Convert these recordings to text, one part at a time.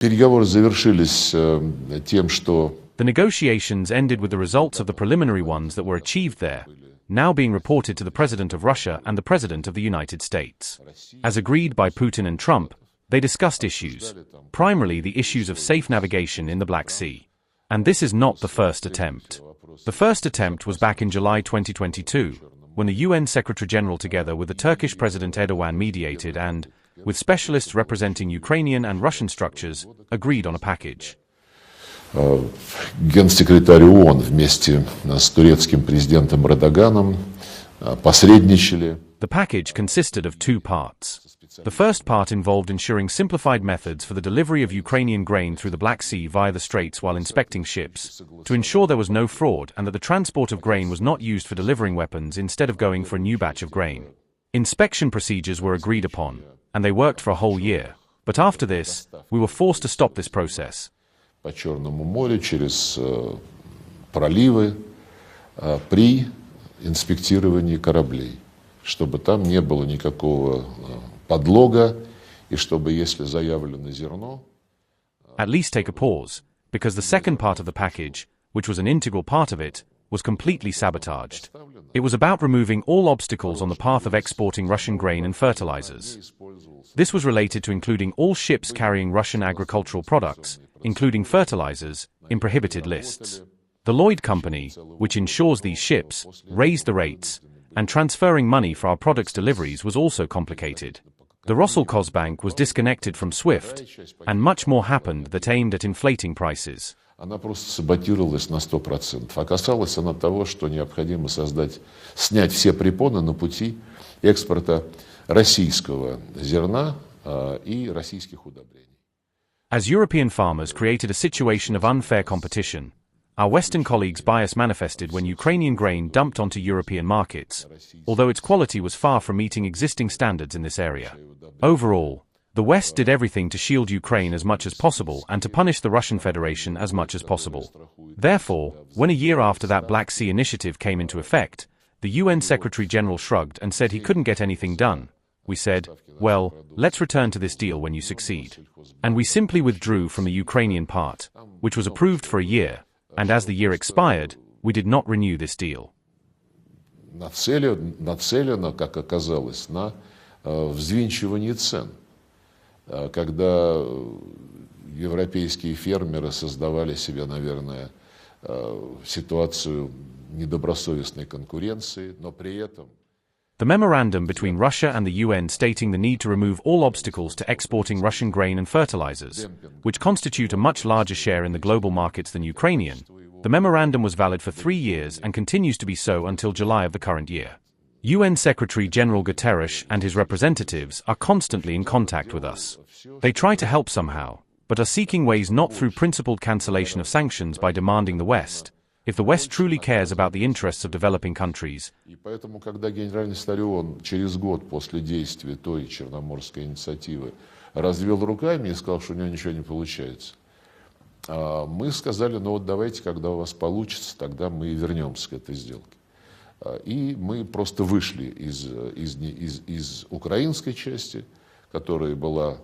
Переговоры завершились тем, что The negotiations ended with the results of the preliminary ones that were achieved there, now being reported to the President of Russia and the President of the United States. As agreed by Putin and Trump, they discussed issues, primarily the issues of safe navigation in the Black Sea. And this is not the first attempt. The first attempt was back in July 2022, when the UN Secretary-General together with the Turkish President Erdogan mediated and, with specialists representing Ukrainian and Russian structures, agreed on a package. Генсекретарь ООН вместе с турецким президентом Эрдоганом посредничали. The package consisted of two parts. The first part involved ensuring simplified methods for the delivery of Ukrainian grain through the Black Sea via the Straits while inspecting ships, to ensure there was no fraud and that the transport of grain was not used for delivering weapons instead of going for a new batch of grain. Inspection procedures were agreed upon, and they worked for a whole year. But after this, we were forced to stop this process. По Черному морю, через проливы, при инспектировании кораблей, чтобы там не было никакого подлога, и чтобы, если заявлено зерно... At least take a pause, because the second part of the package, which was an integral part of it, was completely sabotaged. It was about removing all obstacles on the path of exporting Russian grain and fertilizers. This was related to including all ships carrying Russian agricultural products, including fertilizers, in prohibited lists. The Lloyd Company, which insures these ships, raised the rates, and transferring money for our products' deliveries was also complicated. The Roselkosbank was disconnected from SWIFT, and much more happened that aimed at inflating prices. Она просто саботировалась на 100%. А касалась она того, что необходимо снять все препоны на пути экспорта российского зерна и российских удобрений. As European farmers created a situation of unfair competition, our Western colleagues' bias manifested when Ukrainian grain dumped onto European markets, although its quality was far from meeting existing standards in this area. Overall, the West did everything to shield Ukraine as much as possible and to punish the Russian Federation as much as possible. Therefore, when a year after that Black Sea Initiative came into effect, the UN Secretary-General shrugged and said he couldn't get anything done. We said, well, let's return to this deal when you succeed. And we simply withdrew from the Ukrainian part, which was approved for a year, and as the year expired, we did not renew this deal. Нацелено, как оказалось, на взвинчивание цен. Когда европейские фермеры создавали себе, наверное, ситуацию недобросовестной конкуренции, но при этом... The memorandum between Russia and the UN stating the need to remove all obstacles to exporting Russian grain and fertilizers, which constitute a much larger share in the global markets than Ukrainian. The memorandum was valid for 3 years and continues to be so until July of the current year. UN Secretary-General Guterres and his representatives are constantly in contact with us. They try to help somehow, but are seeking ways not through principled cancellation of sanctions by demanding the West. If the West truly cares about the interests of developing countries. И поэтому, когда Генеральный секретарь ООН через год после действия той Черноморской инициативы развел руками и сказал, что у него ничего не получается, мы сказали, ну вот давайте, когда у вас получится, тогда мы вернемся к этой сделке. И мы просто вышли из украинской части, которая была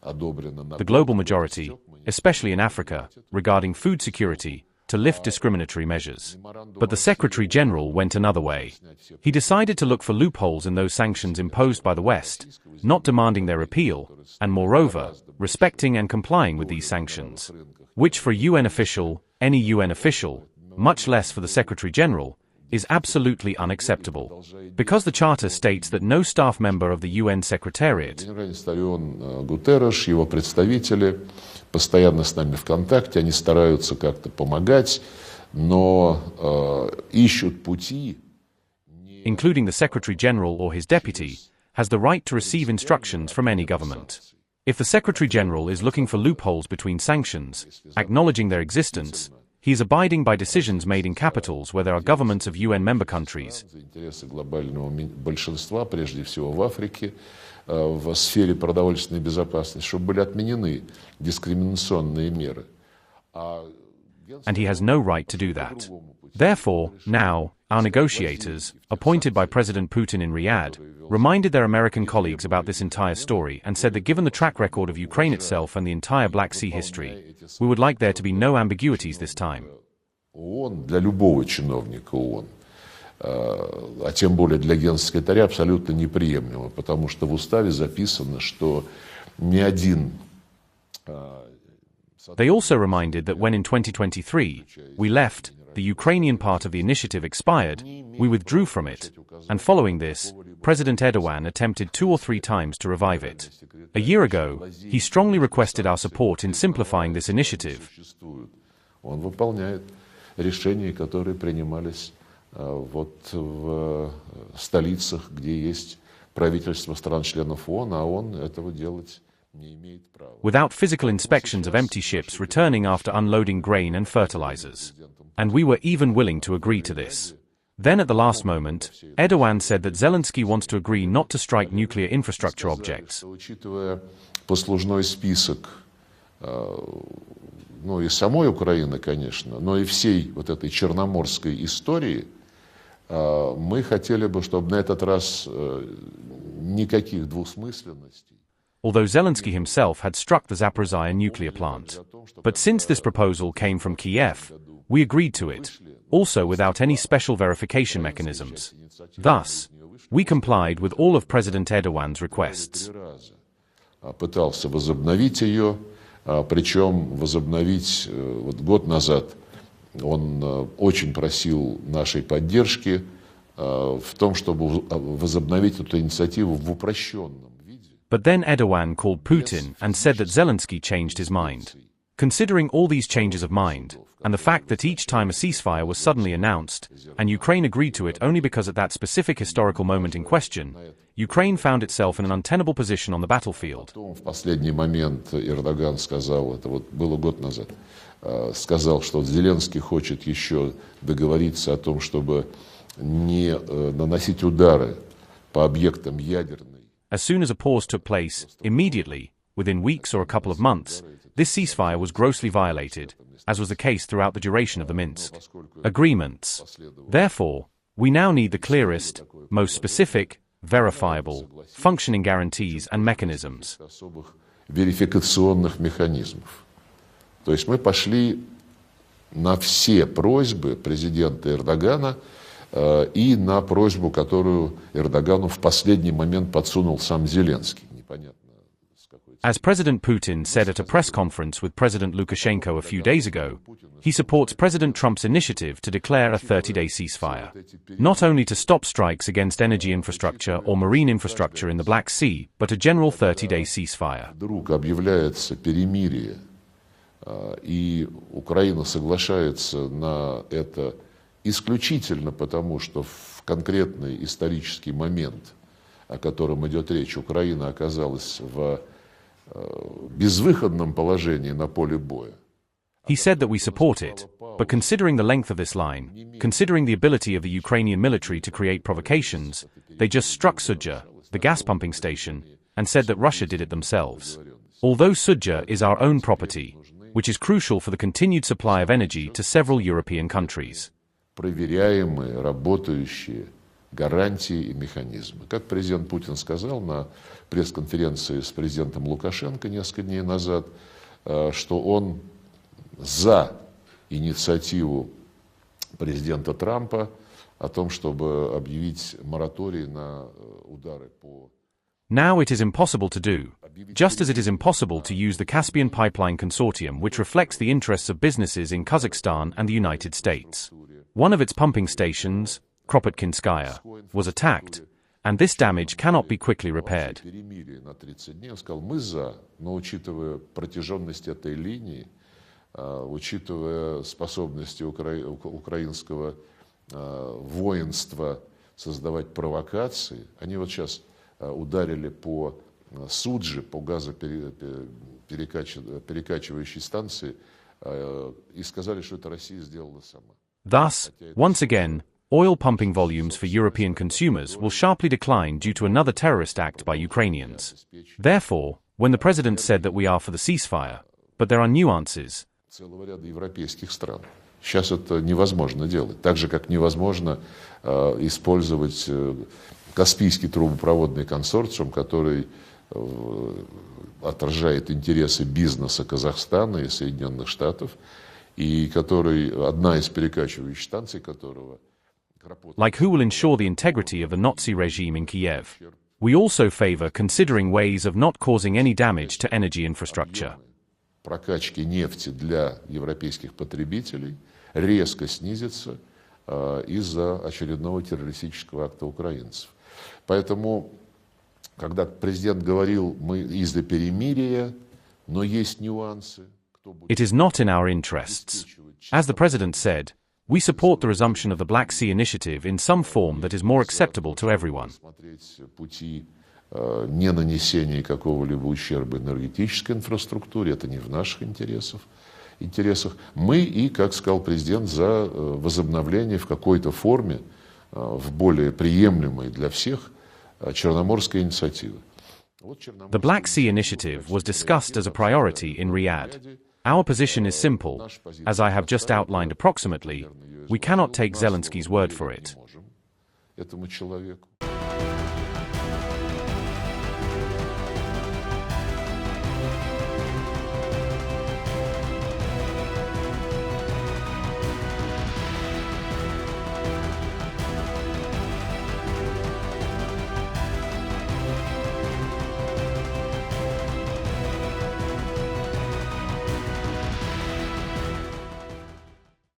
одобрена... The global majority, especially in Africa, regarding food security, to lift discriminatory measures. But the Secretary-General went another way. He decided to look for loopholes in those sanctions imposed by the West, not demanding their repeal, and moreover, respecting and complying with these sanctions, which for a UN official, any UN official, much less for the Secretary-General, is absolutely unacceptable. Because the Charter states that no staff member of the UN Secretariat Гутерреш, его представители, постоянно с нами в контакте, они стараются как-то помогать, но ищут пути. Including the Secretary-General or his deputy, has the right to receive instructions from any government. If the Secretary-General is looking for loopholes between sanctions, acknowledging their existence, he is abiding by decisions made in capitals where there are governments of UN member countries. Интересы глобального большинства, прежде всего в Африке, в сфере продовольственной безопасности, чтобы были отменены дискриминационные меры. and he has no right to do that. Therefore, now, our negotiators, appointed by President Putin in Riyadh, reminded their American colleagues about this entire story and said that given the track record of Ukraine itself and the entire Black Sea history, we would like there to be no ambiguities this time. Для любого чиновника ООН, а тем более для генсекретаря, абсолютно неприемлемо, потому что в уставе записано, что ни один... They also reminded that when in 2023, we left, the Ukrainian part of the initiative expired, we withdrew from it, and following this, President Erdogan attempted 2 or 3 times to revive it. A year ago, he strongly requested our support in simplifying this initiative. Он выполняет решения, которые принимались вот в столицах, где есть правительство стран-членов ООН, а он этого делать не имеет права. Without physical inspections of empty ships returning after unloading grain and fertilizers. And we were even willing to agree to this. Then at the last moment, Erdogan said that Zelensky wants to agree not to strike nuclear infrastructure objects. Учитывая послужной список, ну и самой Украины, конечно, но и всей вот этой черноморской истории, мы хотели бы, чтобы на этот раз никаких двусмысленностей. Although Zelensky himself had struck the Zaporizhzhia nuclear plant. But since this proposal came from Kiev, we agreed to it, also without any special verification mechanisms. Thus, we complied with all of President Erdogan's requests. Пытался возобновить ее, причем возобновить вот год назад он очень просил нашей поддержки в том, чтобы возобновить эту инициативу в упрощенном виде. But then Erdogan called Putin and said that Zelensky changed his mind. Considering all these changes of mind, and the fact that each time a ceasefire was suddenly announced, and Ukraine agreed to it only because at that specific historical moment in question, Ukraine found itself in an untenable position on the battlefield. В последний момент Эрдоган сказал, это вот было год назад, сказал, что Зеленский хочет еще договориться о том, чтобы не наносить удары по объектам ядерной. As soon as a pause took place, immediately, within weeks or a couple of months, this ceasefire was grossly violated, as was the case throughout the duration of the Minsk agreements. Therefore, we now need the clearest, most specific, verifiable, functioning guarantees and mechanisms. Верификационных механизмов. То есть мы пошли на все просьбы президента Эрдогана и на просьбу, которую Эрдогану в последний момент подсунул сам Зеленский. Непонятно. As President Putin said at a press conference with President Lukashenko a few days ago, he supports President Trump's initiative to declare a 30-day ceasefire, not only to stop strikes against energy infrastructure or marine infrastructure in the Black Sea, but a general 30-day ceasefire. Вдруг объявляется перемирие, и Украина соглашается на это исключительно потому, что в конкретный исторический момент, о котором идет речь, Украина оказалась в безвыходном положении на поле боя. He said that we support it, but considering the length of this line, considering the ability of the Ukrainian military to create provocations, they just struck Sudzha, the gas pumping station, and said that Russia did it themselves. Although Sudzha is our own property, which is crucial for the continued supply of energy to several European countries. Проверяемые, работающие гарантии и механизмы. Как президент Путин сказал на пресс-конференции с президентом Лукашенко несколько дней назад, что он за инициативу президента Трампа о том, чтобы объявить мораторий на удары по... Now it is impossible to do, just as it is impossible to use the Caspian Pipeline Consortium, which reflects the interests of businesses in Kazakhstan and the United States. One of its pumping stations, Kropotkinskaya, was attacked, and this damage cannot be quickly repaired. Он сказал, мы за, но учитывая протяженность этой линии, учитывая способности украинского воинства создавать провокации, они вот сейчас ударили по Судже, по газоперекачивающей станции, и сказали, что это Россия сделала сама. Thus, once again, oil pumping volumes for European consumers will sharply decline due to another terrorist act by Ukrainians. Therefore, when the president said that we are for the ceasefire, but there are nuances, целого ряда европейских стран. Сейчас это невозможно делать. Так же, как невозможно использовать Каспийский трубопроводный консорциум, который отражает интересы бизнеса Казахстана и Соединенных Штатов, и который, одна из перекачивающих станций которого... Like who will ensure the integrity of the Nazi regime in Kiev? We also favor considering ways of not causing any damage to energy infrastructure. Прокачки нефти для европейских потребителей резко снизится из-за очередного террористического акта украинцев. Поэтому, когда президент говорил, мы из-за перемирия, но есть нюансы. It is not in our interests. As the president said, we support the resumption of the Black Sea Initiative in some form that is more acceptable to everyone. Пути не нанесения какого-либо ущерба энергетической инфраструктуре, это не в наших интересах. Мы и, как сказал президент, за возобновление в какой-то форме, в более приемлемой для всех, Черноморской инициативы. The Black Sea Initiative was discussed as a priority in Riyadh. Our position is simple. As I have just outlined approximately, we cannot take Zelensky's word for it. Этому человеку.